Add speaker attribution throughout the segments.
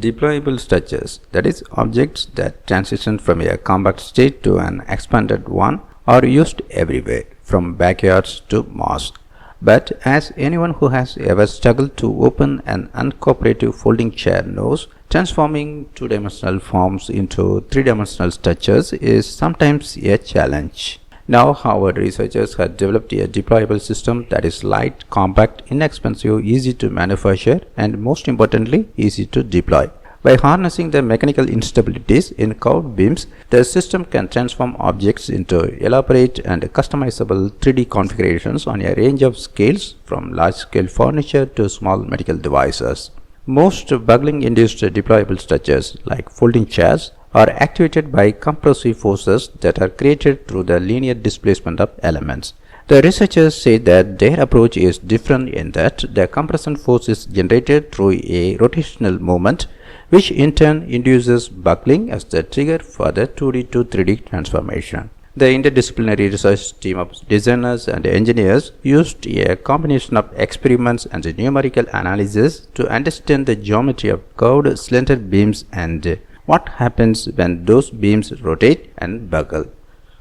Speaker 1: Deployable structures, that is, objects that transition from a compact state to an expanded one, are used everywhere, from backyards to mosques. But as anyone who has ever struggled to open an uncooperative folding chair knows, transforming two-dimensional forms into three-dimensional structures is sometimes a challenge. Now, Harvard researchers have developed a deployable system that is light, compact, inexpensive, easy to manufacture, and most importantly, easy to deploy. By harnessing the mechanical instabilities in curved beams, the system can transform objects into elaborate and customizable 3D configurations on a range of scales, from large-scale furniture to small medical devices. Most buckling-induced deployable structures, like folding chairs, are activated by compressive forces that are created through the linear displacement of elements. The researchers say that their approach is different in that the compression force is generated through a rotational movement, which in turn induces buckling as the trigger for the 2D to 3D transformation. The interdisciplinary research team of designers and engineers used a combination of experiments and numerical analysis to understand the geometry of curved slender beams and what happens when those beams rotate and buckle.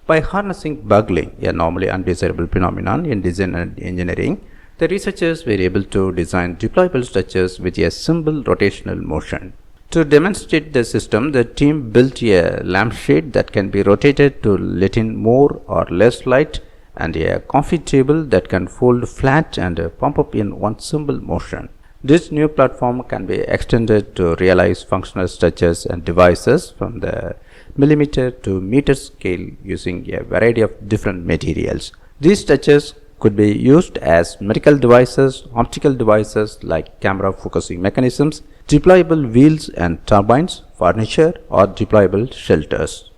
Speaker 1: By harnessing buckling, a normally undesirable phenomenon in design and engineering, the researchers were able to design deployable structures with a simple rotational motion. To demonstrate the system, the team built a lampshade that can be rotated to let in more or less light, and a coffee table that can fold flat and pump up in one simple motion. This new platform can be extended to realize functional structures and devices from the millimeter to meter scale using a variety of different materials. These structures could be used as medical devices, optical devices like camera focusing mechanisms, deployable wheels and turbines, furniture, or deployable shelters.